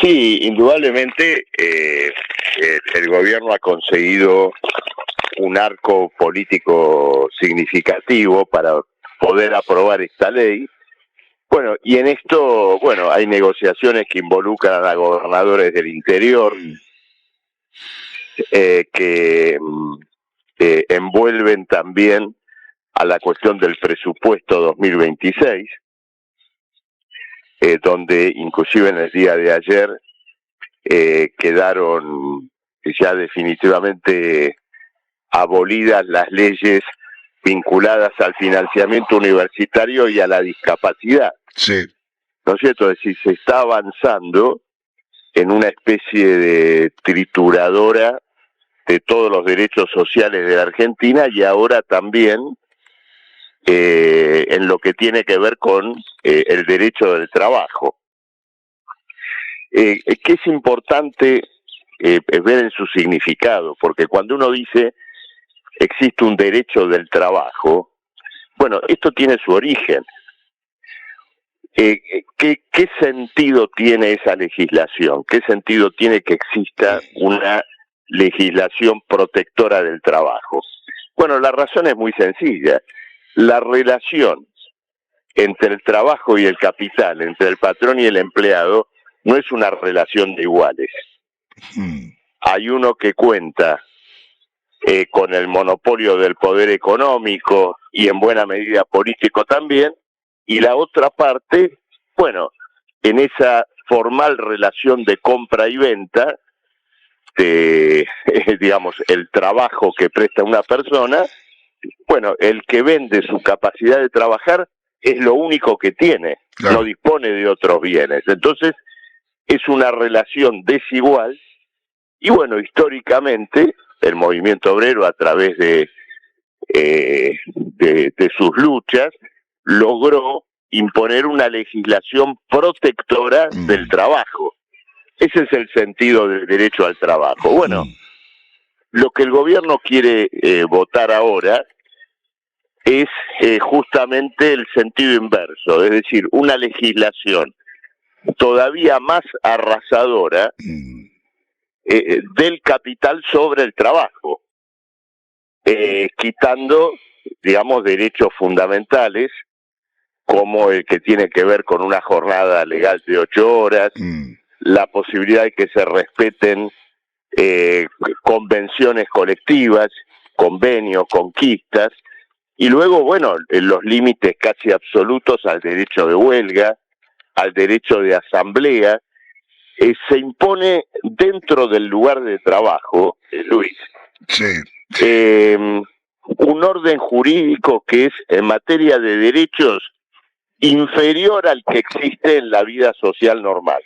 Sí, indudablemente el gobierno ha conseguido un arco político significativo para poder aprobar esta ley. Bueno, y en esto, bueno, hay negociaciones que involucran a gobernadores del interior, que envuelven también a la cuestión del presupuesto 2026, donde inclusive en el día de ayer quedaron ya definitivamente abolidas las leyes vinculadas al financiamiento universitario y a la discapacidad. Sí. ¿No es cierto? Es decir, se está avanzando en una especie de trituradora de todos los derechos sociales de la Argentina y ahora también en lo que tiene que ver con el derecho del trabajo. Que es importante ver en su significado, porque cuando uno dice existe un derecho del trabajo, bueno, esto tiene su origen. ¿Qué sentido tiene esa legislación? ¿Qué sentido tiene que exista una legislación protectora del trabajo? Bueno, la razón es muy sencilla. La relación entre el trabajo y el capital, entre el patrón y el empleado, no es una relación de iguales. Hay uno que cuenta con el monopolio del poder económico y en buena medida político también, y la otra parte, bueno, en esa formal relación de compra y venta, de, digamos, el trabajo que presta una persona, bueno, el que vende su capacidad de trabajar es lo único que tiene, claro. No dispone de otros bienes. Entonces, es una relación desigual, y bueno, históricamente, el movimiento obrero, a través de sus luchas, logró imponer una legislación protectora del trabajo. Ese es el sentido del derecho al trabajo. Bueno, lo que el gobierno quiere votar ahora es justamente el sentido inverso, es decir, una legislación todavía más arrasadora del capital sobre el trabajo, quitando, digamos, derechos fundamentales como el que tiene que ver con una jornada legal de 8 horas, la posibilidad de que se respeten convenciones colectivas, convenios, conquistas, y luego, bueno, los límites casi absolutos al derecho de huelga, al derecho de asamblea. Se impone dentro del lugar de trabajo, Luis, un orden jurídico que es, en materia de derechos, inferior al que existe en la vida social normal.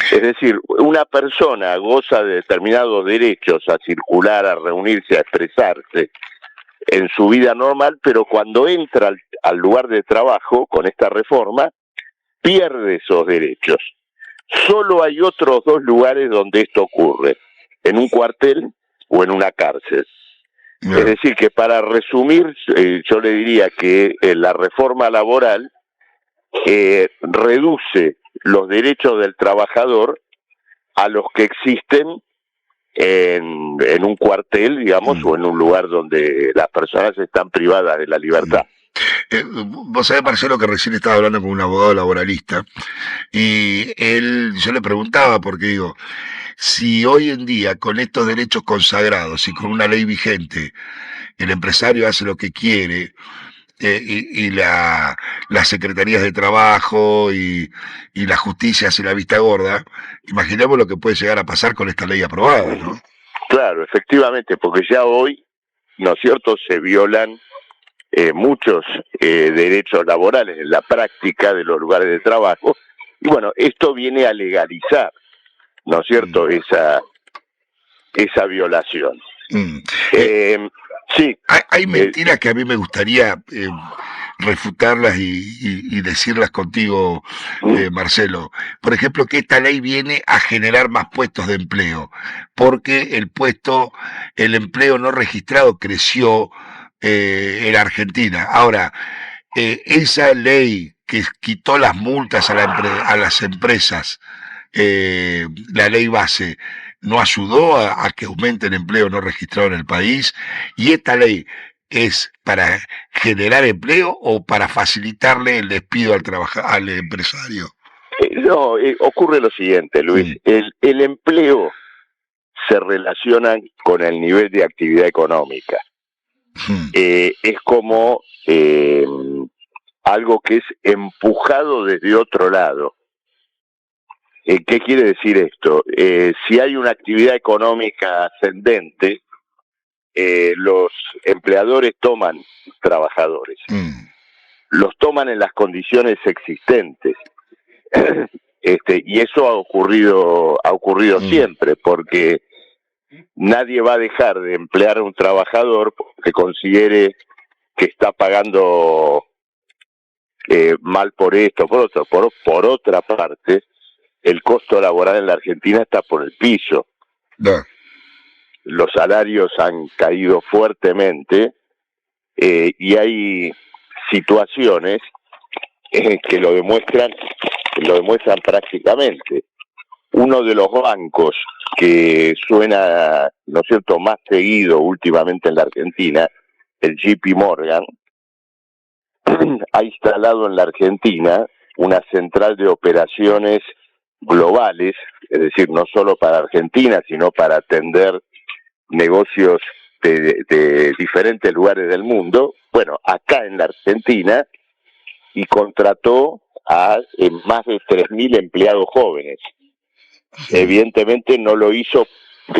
Es decir, una persona goza de determinados derechos a circular, a reunirse, a expresarse en su vida normal, pero cuando entra al lugar de trabajo con esta reforma, pierde esos derechos. Solo hay otros 2 lugares donde esto ocurre, en un cuartel o en una cárcel. Es decir, que para resumir, yo le diría que la reforma laboral reduce los derechos del trabajador a los que existen en un cuartel, digamos, o en un lugar donde las personas están privadas de la libertad. Vos sabés, Marcelo, que recién estaba hablando con un abogado laboralista y yo le preguntaba, porque digo, si hoy en día con estos derechos consagrados y con una ley vigente el empresario hace lo que quiere, y las secretarías de trabajo y la justicia hace la vista gorda, imaginemos lo que puede llegar a pasar con esta ley aprobada, ¿no? Claro, efectivamente, porque ya hoy, ¿no es cierto?, se violan muchos derechos laborales en la práctica de los lugares de trabajo, y bueno, esto viene a legalizar, ¿no es cierto?, esa violación. Sí. Hay mentiras que a mí me gustaría refutarlas y decirlas contigo, Marcelo. Por ejemplo, que esta ley viene a generar más puestos de empleo, porque el empleo no registrado creció en Argentina. Ahora, esa ley que quitó las multas a las empresas, la ley base no ayudó a que aumente el empleo no registrado en el país, y esta ley es para generar empleo o para facilitarle el despido al empresario. No, ocurre lo siguiente, Luis. El empleo se relaciona con el nivel de actividad económica. Es como algo que es empujado desde otro lado. ¿Qué quiere decir esto? Si hay una actividad económica ascendente, los empleadores toman trabajadores. Los toman en las condiciones existentes. Y eso ha ocurrido siempre, porque nadie va a dejar de emplear a un trabajador que considere que está pagando mal por esto, por otro. Por otra parte, el costo laboral en la Argentina está por el piso. No. Los salarios han caído fuertemente y hay situaciones que lo demuestran prácticamente. Uno de los bancos que suena, ¿no es cierto?, más seguido últimamente en la Argentina, el JP Morgan, ha instalado en la Argentina una central de operaciones globales, es decir, no solo para Argentina, sino para atender negocios de diferentes lugares del mundo, bueno, acá en la Argentina, y contrató a más de 3.000 empleados jóvenes. Evidentemente no lo hizo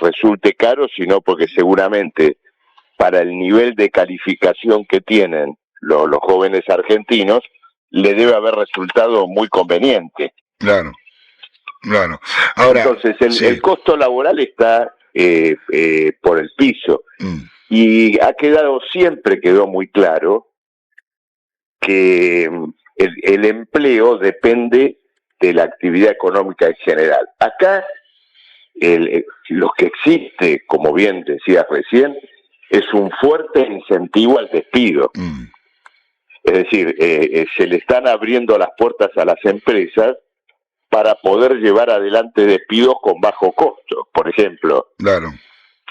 resulte caro, sino porque seguramente para el nivel de calificación que tienen los jóvenes argentinos, le debe haber resultado muy conveniente. Claro. Ahora, entonces, el costo laboral está por el piso. Y siempre quedó muy claro que el empleo depende de la actividad económica en general. Acá, lo que existe, como bien decías recién, es un fuerte incentivo al despido. Es decir, se le están abriendo las puertas a las empresas para poder llevar adelante despidos con bajo costo. Por ejemplo,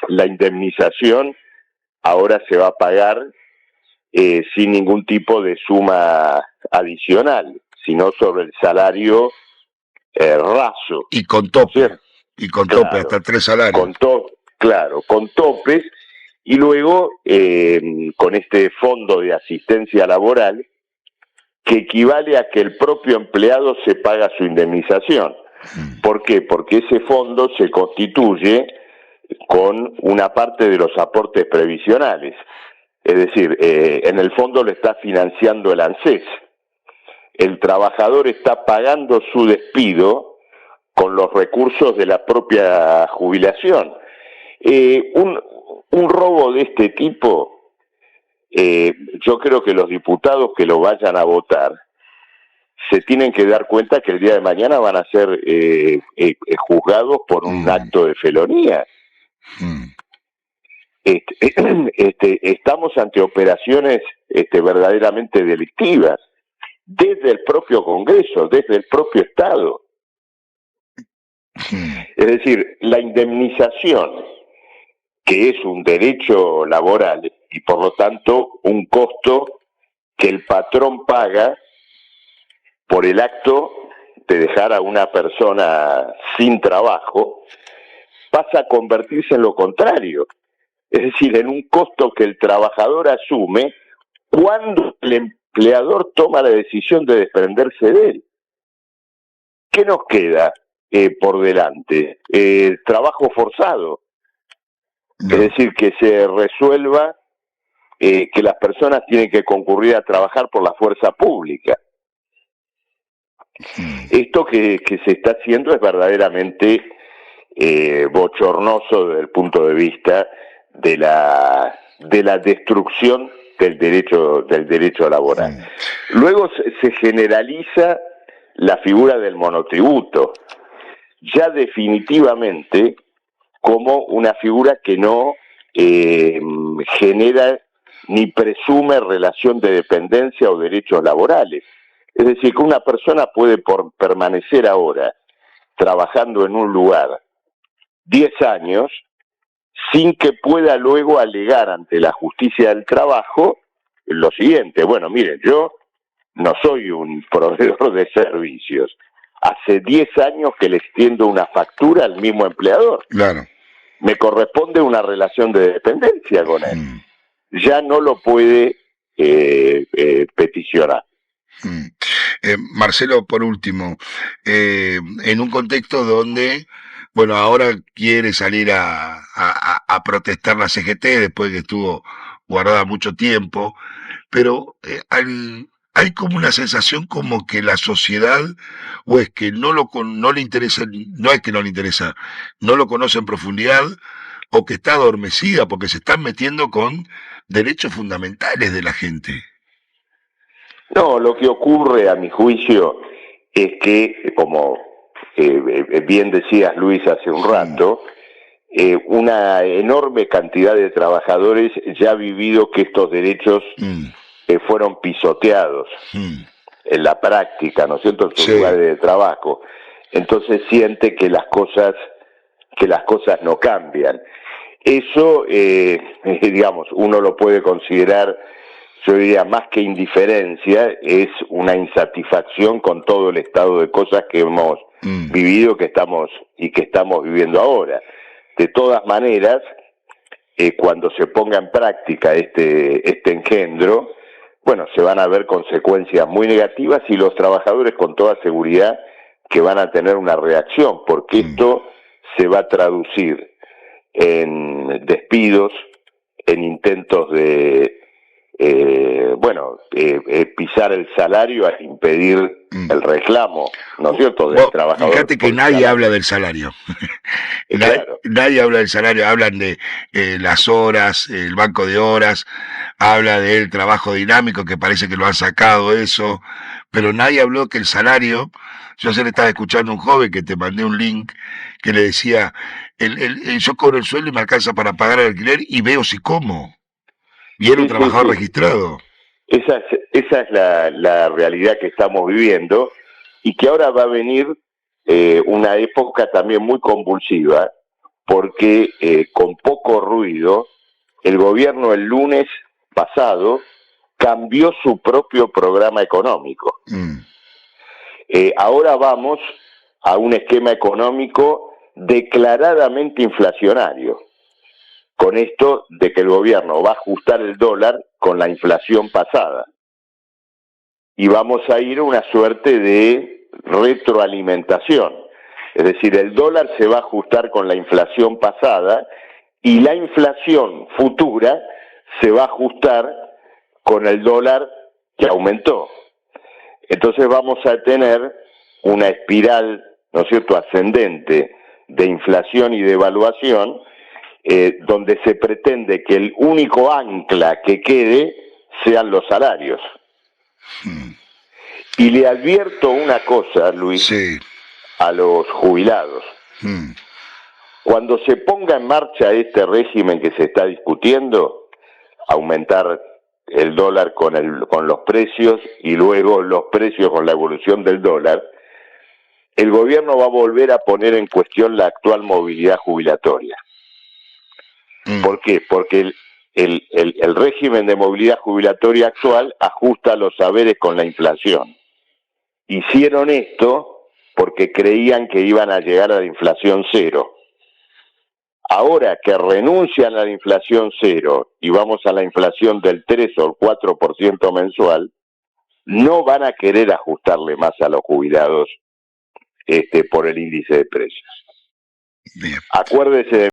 la indemnización ahora se va a pagar sin ningún tipo de suma adicional, sino sobre el salario raso. Y con tope. ¿Cierto? Y con tope, hasta 3 salarios. Con topes. Y luego, con este fondo de asistencia laboral, que equivale a que el propio empleado se paga su indemnización. ¿Por qué? Porque ese fondo se constituye con una parte de los aportes previsionales. Es decir, en el fondo lo está financiando el ANSES. El trabajador está pagando su despido con los recursos de la propia jubilación. Un robo de este tipo, yo creo que los diputados que lo vayan a votar se tienen que dar cuenta que el día de mañana van a ser juzgados por un acto de felonía. Estamos ante operaciones verdaderamente delictivas desde el propio Congreso, desde el propio Estado. Es decir, la indemnización, que es un derecho laboral y por lo tanto un costo que el patrón paga por el acto de dejar a una persona sin trabajo, pasa a convertirse en lo contrario. Es decir, en un costo que el trabajador asume cuando el empleador toma la decisión de desprenderse de él. ¿Qué nos queda por delante? El trabajo forzado. Es decir, que se resuelva que las personas tienen que concurrir a trabajar por la fuerza pública. Esto que se está haciendo es verdaderamente bochornoso desde el punto de vista de la destrucción del derecho laboral. Luego se generaliza la figura del monotributo, ya definitivamente como una figura que no genera ni presume relación de dependencia o derechos laborales. Es decir, que una persona puede permanecer ahora trabajando en un lugar 10 años sin que pueda luego alegar ante la justicia del trabajo lo siguiente: bueno, miren, yo no soy un proveedor de servicios, hace 10 años que le extiendo una factura al mismo empleador, Claro. me corresponde una relación de dependencia con él, ya no lo puede peticionar. Marcelo, por último, en un contexto donde, bueno, ahora quiere salir a protestar la CGT después que estuvo guardada mucho tiempo, pero hay como una sensación como que la sociedad, o es que no le interesa, no es que no le interesa, no lo conoce en profundidad, o que está adormecida porque se están metiendo con derechos fundamentales de la gente. No, lo que ocurre, a mi juicio, es que, como bien decías, Luis, hace un rato, una enorme cantidad de trabajadores ya ha vivido que estos derechos fueron pisoteados en la práctica, ¿no es cierto?, en sus lugares de trabajo. Entonces siente que las cosas no cambian. Eso, digamos, uno lo puede considerar, yo diría, más que indiferencia, es una insatisfacción con todo el estado de cosas que hemos vivido, que estamos viviendo ahora. De todas maneras, cuando se ponga en práctica este engendro, bueno, se van a ver consecuencias muy negativas, y los trabajadores con toda seguridad que van a tener una reacción, porque esto se va a traducir en despidos, en intentos de pisar el salario al impedir el reclamo, ¿no es cierto?, del trabajador. Fíjate que nadie habla del salario. Claro. Nadie habla del salario, hablan de las horas, el banco de horas, habla del trabajo dinámico, que parece que lo han sacado eso, pero nadie habló que el salario. Yo ayer estaba escuchando a un joven que te mandé un link que le decía, yo cobro el sueldo y me alcanza para pagar el alquiler y veo si como. Y era un trabajador registrado. Esa es la realidad que estamos viviendo, y que ahora va a venir una época también muy convulsiva, porque con poco ruido el gobierno el lunes pasado cambió su propio programa económico. Ahora vamos a un esquema económico declaradamente inflacionario, con esto de que el gobierno va a ajustar el dólar con la inflación pasada, y vamos a ir a una suerte de retroalimentación, es decir, el dólar se va a ajustar con la inflación pasada, y la inflación futura se va a ajustar con el dólar que aumentó. Entonces vamos a tener una espiral, ¿no es cierto?, ascendente de inflación y devaluación, donde se pretende que el único ancla que quede sean los salarios. Y le advierto una cosa, Luis, a los jubilados. Cuando se ponga en marcha este régimen que se está discutiendo, aumentar el dólar con los precios, y luego los precios con la evolución del dólar, el gobierno va a volver a poner en cuestión la actual movilidad jubilatoria. ¿Por qué? Porque el régimen de movilidad jubilatoria actual ajusta los saberes con la inflación. Hicieron esto porque creían que iban a llegar a la inflación cero. Ahora que renuncian a la inflación cero y vamos a la inflación del 3 o el 4% mensual, no van a querer ajustarle más a los jubilados por el índice de precios. Bien. Acuérdese de